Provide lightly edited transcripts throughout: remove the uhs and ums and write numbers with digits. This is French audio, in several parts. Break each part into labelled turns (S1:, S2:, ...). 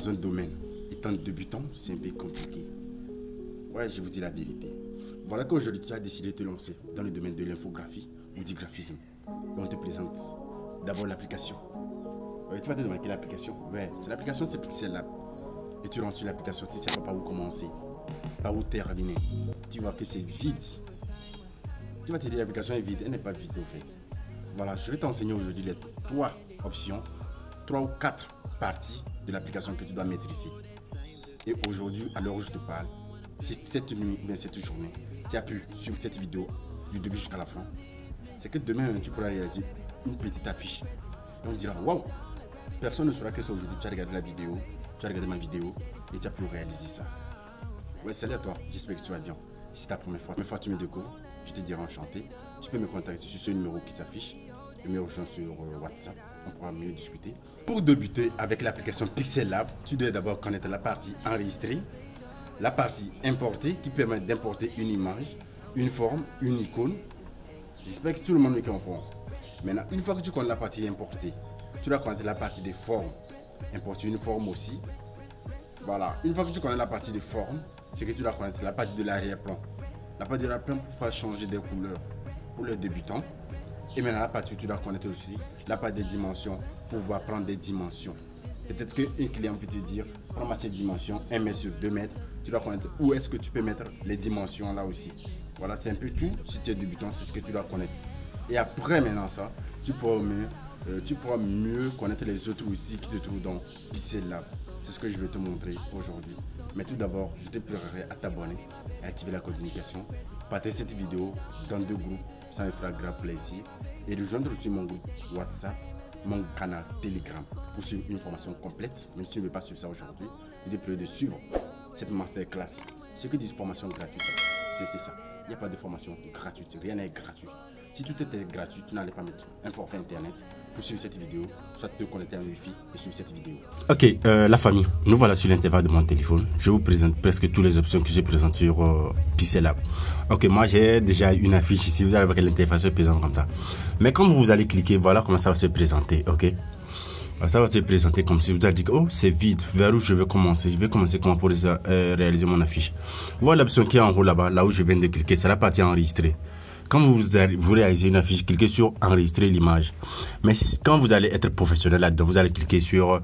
S1: dans un domaine, étant débutant, c'est un peu compliqué. Ouais, je vous dis la vérité. Voilà qu'aujourd'hui tu as décidé de te lancer dans le domaine de l'infographie ou du graphisme. Et on te présente d'abord l'application. Ouais, tu vas te demander quelle application. Ouais, c'est l'application, c'est Pixel Lab. Et tu rentres sur l'application, tu ne sais pas par où commencer, par où terminer. Tu vois que c'est vide. Tu vas te dire l'application est vide, elle n'est pas vide au fait. Voilà, je vais t'enseigner aujourd'hui les 3 options, 3 ou 4 parties de l'application que tu dois maîtriser. Et aujourd'hui, à l'heure où je te parle, si cette nuit ou bien cette journée, tu as pu suivre cette vidéo du début jusqu'à la fin, c'est que demain tu pourras réaliser une petite affiche. Et on dira waouh, personne ne saura que c'est aujourd'hui. Tu as regardé la vidéo, tu as regardé ma vidéo et tu as pu réaliser ça. Ouais, salut à toi, j'espère que tu vas bien. Si c'est ta première fois que tu me découvres, je te dirai enchanté. Tu peux me contacter sur ce numéro qui s'affiche, le numéro sur WhatsApp, on pourra mieux discuter. Pour débuter avec l'application Pixel Lab, tu dois d'abord connaître la partie enregistrer, la partie importer qui permet d'importer une image, une forme, une icône. J'espère que tout le monde me comprend. Maintenant, une fois que tu connais la partie importer, tu dois connaître la partie des formes. Importer une forme aussi. Voilà, une fois que tu connais la partie des formes, c'est que tu dois connaître la partie de l'arrière-plan. La partie de l'arrière-plan pour pouvoir changer des couleurs pour les débutants. Et maintenant, la partie où tu dois connaître aussi la partie des dimensions pour pouvoir prendre des dimensions. Peut-être qu'un client peut te dire, prends-moi ces dimensions, 1 mètre sur 2 mètres. Tu dois connaître où est-ce que tu peux mettre les dimensions là aussi. Voilà, c'est un peu tout. Si tu es débutant, c'est ce que tu dois connaître. Et après maintenant ça, tu pourras mieux connaître les autres outils qui te trouvent dans Pixel Lab. C'est ce que je vais te montrer aujourd'hui. Mais tout d'abord, je te plairai à t'abonner, à activer la communication, partager cette vidéo dans 2 groupes, ça me fera grand plaisir. Et rejoindre aussi mon groupe WhatsApp, mon canal Telegram pour suivre une formation complète. Même si tu ne veux pas suivre ça aujourd'hui, je te plairai de suivre cette masterclass. Ce que dit formation gratuite, c'est ça. Il n'y a pas de formation gratuite, rien n'est gratuit. Si tout était gratuit, tu n'allais pas mettre un forfait internet pour suivre cette vidéo, soit te connecter à un wifi et suivre cette vidéo. Ok, la famille, nous voilà sur l'intervalle de mon téléphone. Je vous présente presque toutes les options qui se présentent sur Pixel Lab. Ok, moi j'ai déjà une affiche ici, vous allez voir que l'interface se présente comme ça. Mais quand vous allez cliquer, voilà comment ça va se présenter, ok. Ça va se présenter comme si vous allez dire, oh c'est vide, vers où je vais commencer. Je vais commencer comment pour réaliser mon affiche. Voilà l'option qui est en haut là-bas, là où je viens de cliquer, c'est la partie enregistrer. Quand vous réalisez une affiche, cliquez sur enregistrer l'image. Mais quand vous allez être professionnel là-dedans, vous allez cliquer sur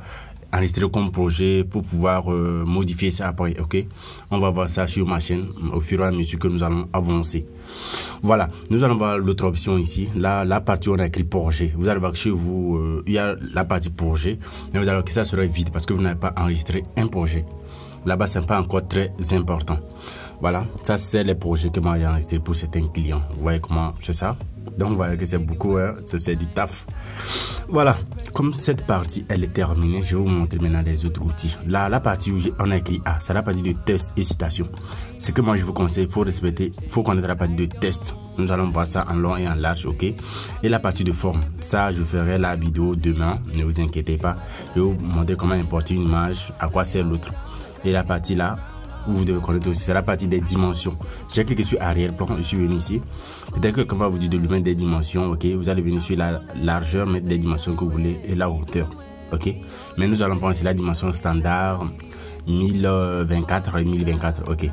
S1: enregistrer comme projet pour pouvoir modifier ça après, ok. On va voir ça sur ma chaîne au fur et à mesure que nous allons avancer. Voilà, nous allons voir l'autre option ici. Là, la partie où on a écrit projet. Vous allez voir que chez vous, il y a la partie projet. Mais vous allez voir que ça sera vide parce que vous n'avez pas enregistré un projet. Là-bas, c'est pas encore très important. Voilà, ça c'est les projets que moi j'ai enregistrés pour certains clients. Vous voyez comment c'est ça? Donc vous voyez que c'est beaucoup, hein? C'est du taf. Voilà, comme cette partie elle est terminée, je vais vous montrer maintenant les autres outils. Là, la partie où on a écrit A, c'est la partie de test et citation. C'est que moi je vous conseille, il faut respecter, il faut connaître la partie de test. Nous allons voir ça en long et en large, ok. Et la partie de forme, ça je ferai la vidéo demain, ne vous inquiétez pas. Je vais vous montrer comment importer une image, à quoi sert l'autre. Et la partie là, vous devez connaître aussi, c'est la partie des dimensions. J'ai cliqué sur arrière-plan, je suis venu ici. Peut-être que quand on va vous dire de lui mettre des dimensions, ok, vous allez venir sur la largeur, mettre des dimensions que vous voulez et la hauteur, ok. Mais nous allons prendre la dimension standard 1024 et 1024, ok.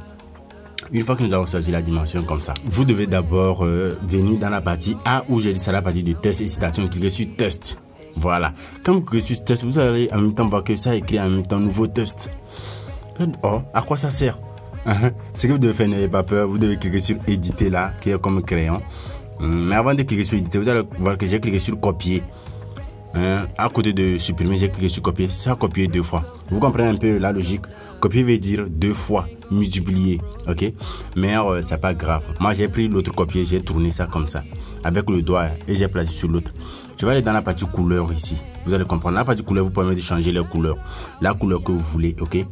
S1: Une fois que nous avons choisi la dimension comme ça, vous devez d'abord venir dans la partie A où j'ai dit c'est la partie de test et citation, cliquez sur test. Voilà. Quand vous cliquez sur test, vous allez en même temps voir que ça écrit en même temps nouveau test. Oh, à quoi ça sert? Ce que vous devez faire, n'ayez pas peur, vous devez cliquer sur éditer là, qui est comme crayon. Mais avant de cliquer sur éditer, vous allez voir que j'ai cliqué sur copier. À côté de supprimer, j'ai cliqué sur copier, ça a copié 2 fois. Vous comprenez un peu la logique? Copier veut dire 2 fois, multiplier, ok? Mais c'est pas grave. Moi j'ai pris l'autre copier, j'ai tourné ça comme ça, avec le doigt et j'ai placé sur l'autre. Je vais aller dans la partie couleur ici. Vous allez comprendre, la partie couleur vous permet de changer les couleurs. La couleur que vous voulez, ok?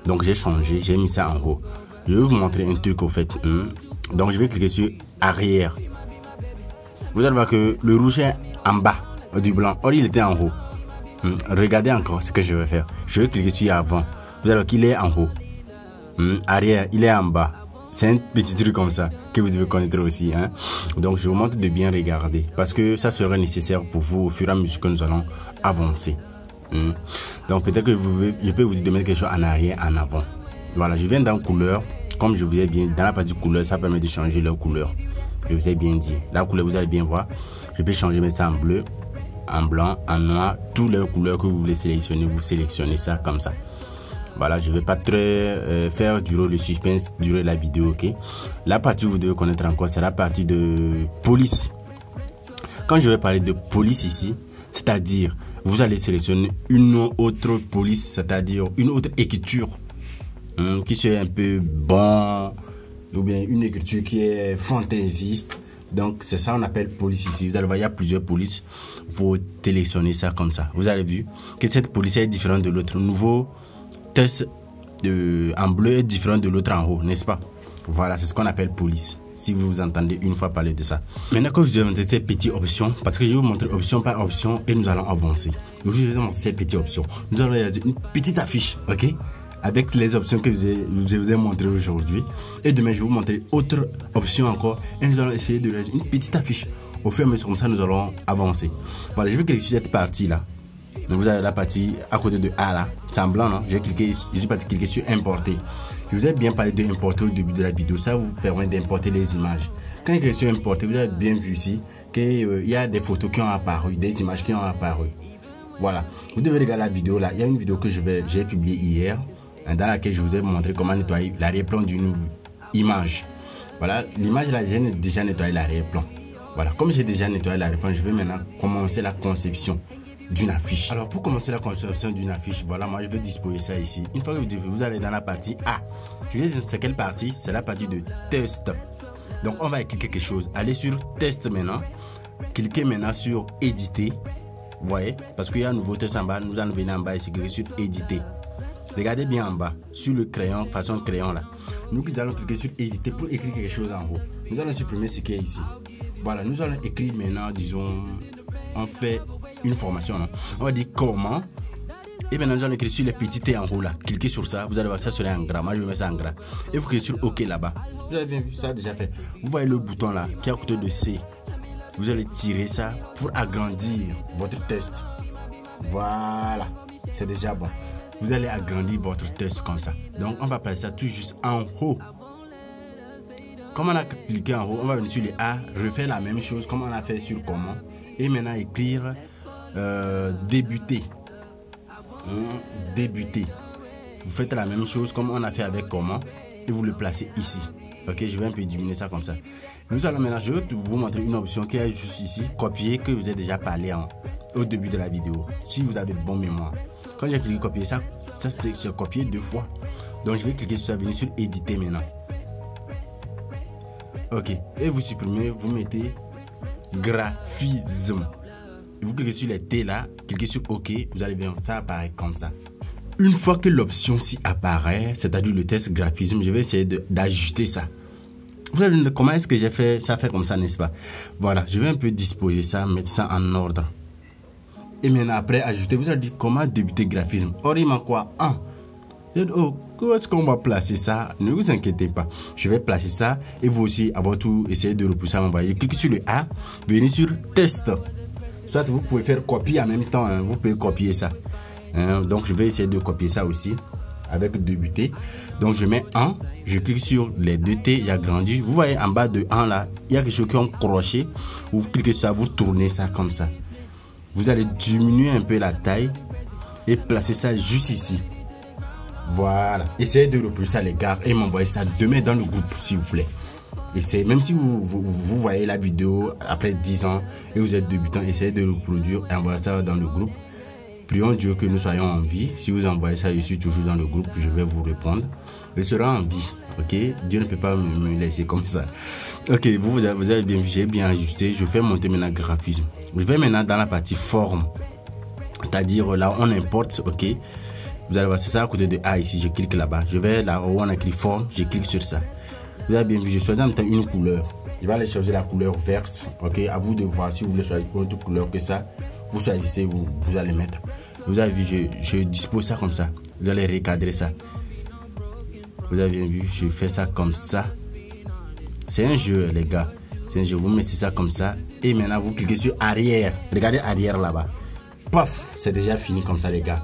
S1: Donc j'ai changé, j'ai mis ça en haut. Je vais vous montrer un truc au fait. Donc je vais cliquer sur arrière. Vous allez voir que le rouge est en bas du blanc. Or il était en haut. Regardez encore ce que je vais faire. Je vais cliquer sur avant. Vous allez voir qu'il est en haut. Arrière, il est en bas. C'est un petit truc comme ça que vous devez connaître aussi, hein. Donc je vous montre de bien regarder parce que ça sera nécessaire pour vous au fur et à mesure que nous allons avancer. Donc peut-être que je peux vous demander quelque chose en arrière, en avant. Voilà, je viens dans couleur. Comme je vous ai bien dans la partie couleur, ça permet de changer leur couleur. Je vous ai bien dit. La couleur, vous allez bien voir. Je peux changer mais ça en bleu, en blanc, en noir, toutes les couleurs que vous voulez sélectionner, vous sélectionnez ça comme ça. Voilà, je ne vais pas très faire durer le suspense, durer la vidéo, ok. La partie que vous devez connaître encore, c'est la partie de police. Quand je vais parler de police ici, c'est-à-dire, vous allez sélectionner une autre police, c'est-à-dire une autre écriture qui soit un peu bon, ou bien une écriture qui est fantaisiste. Donc, c'est ça qu'on appelle police ici. Vous allez voir, il y a plusieurs polices. Vous sélectionnez ça comme ça. Vous avez vu que cette police est différente de l'autre. Nouveau test en bleu est différent de l'autre en haut, n'est-ce pas? Voilà, c'est ce qu'on appelle police. Si vous entendez une fois parler de ça. Maintenant, quand je vais vous montrer ces petites options, parce que je vais vous montrer option par option et nous allons avancer. Donc, je vais vous montrer ces petites options. Nous allons regarder une petite affiche, ok? Avec les options que je vous ai montrées aujourd'hui. Et demain, je vais vous montrer autre option encore. Et nous allons essayer de regarder une petite affiche. Au fur et à mesure, comme ça, nous allons avancer. Voilà, je vais cliquer sur cette partie-là. Donc, vous avez la partie à côté de A là. C'est en blanc, non? Je suis parti cliquer sur importer. Je vous ai bien parlé d'importer au début de la vidéo. Ça vous permet d'importer les images. Quand il y a sur importer, vous avez bien vu ici qu'il y a des photos qui ont apparu, des images qui ont apparu. Voilà. Vous devez regarder la vidéo là. Il y a une vidéo que j'ai publiée hier, dans laquelle je vous ai montré comment nettoyer l'arrière-plan d'une image. Voilà. L'image là, j'ai déjà nettoyé l'arrière-plan. Voilà. Comme j'ai déjà nettoyé l'arrière-plan, je vais maintenant commencer la conception d'une affiche. Alors pour commencer la conception d'une affiche, voilà, moi je vais disposer ça ici. Une fois que vous allez dans la partie A, je vais dire c'est quelle partie? C'est la partie de test. Donc on va cliquer quelque chose. Allez sur test maintenant. Cliquez maintenant sur éditer. Vous voyez? Parce qu'il y a un nouveau test en bas. Nous allons venir en bas ici, cliquer sur éditer. Regardez bien en bas, sur le crayon, façon crayon là. Nous allons cliquer sur éditer pour écrire quelque chose en haut. Nous allons supprimer ce qui est ici. Voilà, nous allons écrire maintenant, disons, on fait une formation, non? On va dire comment. Et maintenant, nous allons écrire sur les petits T en haut là. Cliquez sur ça, vous allez voir ça sera en gras. Moi, je vais mettre ça en gras. Et vous cliquez sur OK là-bas. Vous avez bien vu, ça a déjà fait. Vous voyez le bouton là qui est à côté de C. Vous allez tirer ça pour agrandir votre test. Voilà, c'est déjà bon. Vous allez agrandir votre test comme ça. Donc, on va placer ça tout juste en haut. Comme on a cliqué en haut, on va venir sur les A, refaire la même chose comme on a fait sur comment. Et maintenant écrire débuter. Débuter. Vous faites la même chose comme on a fait avec comment et vous le placez ici. Ok, je vais un peu diminuer ça comme ça. Nous allons maintenant, je vais vous montrer une option qui est juste ici, copier, que vous avez déjà parlé au début de la vidéo. Si vous avez de bonne mémoire. Quand j'ai cliqué copier ça c'est copié 2 fois. Donc je vais cliquer sur ça, venir sur éditer maintenant. Ok, et vous supprimez, vous mettez graphisme. Vous cliquez sur les T là, cliquez sur OK, vous allez voir ça apparaît comme ça. Une fois que l'option ci apparaît, c'est-à-dire le test graphisme, je vais essayer d'ajuster ça. Vous allez me dire comment est-ce que j'ai fait ça, fait comme ça, n'est-ce pas? Voilà, je vais un peu disposer ça, mettre ça en ordre. Et maintenant après ajouter, vous allez dire comment débuter graphisme. Or il manque quoi? Oh, où est-ce qu'on va placer ça? Ne vous inquiétez pas. Je vais placer ça et vous aussi, avant tout, essayez de repousser à m'envoyer. Cliquez sur le A, venez sur test. Soit vous pouvez faire copier en même temps, hein, vous pouvez copier ça. Donc je vais essayer de copier ça aussi avec débuter. Donc je mets 1, je clique sur les 2 T, j'agrandis. Vous voyez en bas de 1 là, il y a quelque chose qui ont crochet. Vous cliquez sur ça, vous tournez ça comme ça. Vous allez diminuer un peu la taille et placer ça juste ici. Voilà. Essayez de repousser ça les gars et m'envoyer ça demain dans le groupe s'il vous plaît. Essayez, même si vous voyez la vidéo après 10 ans et vous êtes débutant, essayez de reproduire et envoyer ça dans le groupe. Prions Dieu que nous soyons en vie. Si vous envoyez ça, je suis toujours dans le groupe, je vais vous répondre. Je serai en vie, ok? Dieu ne peut pas me laisser comme ça. Ok, vous avez bien vu, j'ai bien ajusté. Je fais monter maintenant graphisme. Je vais maintenant dans la partie forme. C'est-à-dire là, on importe, ok? Vous allez voir, c'est ça à côté de A ici. Je clique là-bas. Je vais là où on a écrit forme, je clique sur ça. Vous avez bien vu, je choisis en même temps une couleur. Je vais aller choisir la couleur verte, ok? À vous de voir si vous voulez choisir une autre couleur que ça. Vous choisissez, vous allez mettre. Vous avez vu, je dispose ça comme ça. Vous allez recadrer ça. Vous avez bien vu, je fais ça comme ça. C'est un jeu, les gars. C'est un jeu. Vous mettez ça comme ça. Et maintenant, vous cliquez sur arrière. Regardez arrière là-bas. paf, c'est déjà fini comme ça les gars.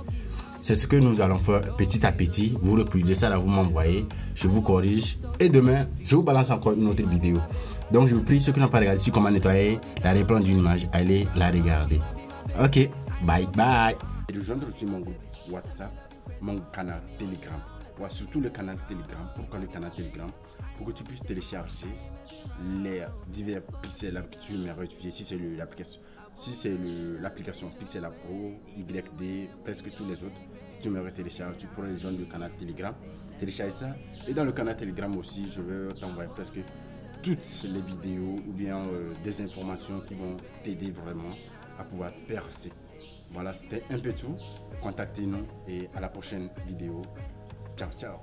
S1: C'est ce que nous allons faire petit à petit. Vous reproduisez ça, là vous m'envoyez, je vous corrige. Et demain, je vous balance encore une autre vidéo. Donc je vous prie, ceux qui n'ont pas regardé sur comment nettoyer la réplante d'une image, allez la regarder. Ok, bye bye. Et rejoindre aussi mon groupe WhatsApp, mon canal Telegram. Ouais, surtout le canal Telegram. Pourquoi le canal Telegram? Pour que tu puisses télécharger les divers pixels que tu aimerais utiliser. Si c'est l'application, l'application Pixel Pro, YD, presque tous les autres que tu aimerais télécharger, tu pourrais rejoindre le canal Telegram, télécharger ça. Et dans le canal Telegram aussi, je vais t'envoyer presque toutes les vidéos ou bien des informations qui vont t'aider vraiment à pouvoir percer. Voilà, c'était un peu tout. Contactez-nous et à la prochaine vidéo. Ciao, ciao.